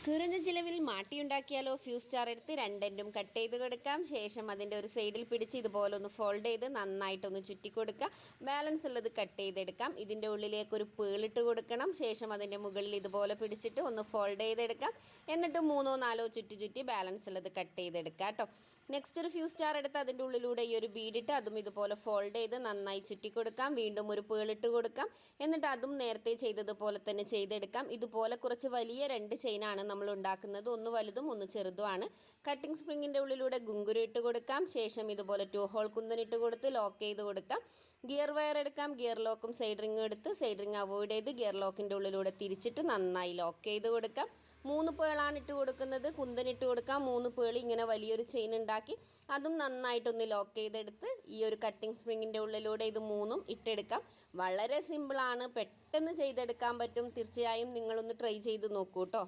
കുറഞ്ഞ ചിലവിൽ മാട്ടിയുണ്ടാക്കിയാലോ? Fuse star എടുത്ത് രണ്ടെൻഡും കട്ട് ചെയ്ത് കൊടുക്കാം. ശേഷം അതിൻ്റെ ഒരു സൈഡിൽ പിടിച്ച് ഇതുപോലെ ഒന്ന് ഫോൾഡ് ചെയ്ത് നന്നായിട്ടൊന്ന് ചുറ്റി കൊടുക്കുക. ബാലൻസ് ഉള്ളത് കട്ട് ചെയ്തെടുക്കാം. ഇതിൻ്റെ ഉള്ളിലേക്ക് ഒരു പേളിട്ട് കൊടുക്കണം. ശേഷം അതിൻ്റെ മുകളിൽ ഇതുപോലെ പിടിച്ചിട്ട് ഒന്ന് ഫോൾഡ് ചെയ്തെടുക്കാം. എന്നിട്ട് 3-4 ചുറ്റി ബാലൻസ് ഉള്ളത് കട്ട് ചെയ്തെടുക്കാം കേട്ടോ. നെക്സ്റ്റ് ഒരു ഫ്യൂസ് സ്റ്റാർ എടുത്ത് അതിൻ്റെ ഉള്ളിലൂടെ ഈ ഒരു ബീഡിട്ട് അതും ഇതുപോലെ ഫോൾഡ് ചെയ്ത് നന്നായി ചുറ്റി കൊടുക്കാം. വീണ്ടും ഒരു പേളിട്ട് കൊടുക്കാം. എന്നിട്ട് അതും നേരത്തെ ചെയ്തതുപോലെ തന്നെ ചെയ്തെടുക്കാം. ഇതുപോലെ കുറച്ച് വലിയ 2 ചെയിനാണ് നമ്മൾ ഉണ്ടാക്കുന്നത്. ഒന്ന് വലുതും ഒന്ന് ചെറുതുമാണ്. കട്ടിംഗ് സ്പ്രിങ്ങിൻ്റെ ഉള്ളിലൂടെ ഗുങ്കുരു ഇട്ട് കൊടുക്കാം. ശേഷം ഇതുപോലെ 2 ഹോൾ കുന്തനിട്ട് കൊടുത്ത് ലോക്ക് ചെയ്ത് കൊടുക്കാം. ഗിയർ വയർ എടുക്കാം. ഗിയർ ലോക്കും സൈഡ് റിങ്ങും എടുത്ത് സൈഡ് റിങ് അവോയ്ഡ് ചെയ്ത് ഗിയർ ലോക്കിൻ്റെ ഉള്ളിലൂടെ തിരിച്ചിട്ട് നന്നായി ലോക്ക് ചെയ്ത് കൊടുക്കാം. 3 പേളാണ് ഇട്ട് കൊടുക്കുന്നത്. കുന്തനിട്ട് കൊടുക്കാം. 3 പേളി ഇങ്ങനെ വലിയൊരു ചെയിൻ ഉണ്ടാക്കി അതും നന്നായിട്ടൊന്ന് ലോക്ക് ചെയ്തെടുത്ത് ഈ ഒരു കട്ടിംഗ് സ്പ്രിങ്ങിൻ്റെ ഉള്ളിലൂടെ ഇത് 3ഉം ഇട്ടെടുക്കാം. വളരെ സിമ്പിളാണ്, പെട്ടെന്ന് ചെയ്തെടുക്കാൻ പറ്റും. തീർച്ചയായും നിങ്ങളൊന്ന് ട്രൈ ചെയ്ത് നോക്കൂ കേട്ടോ.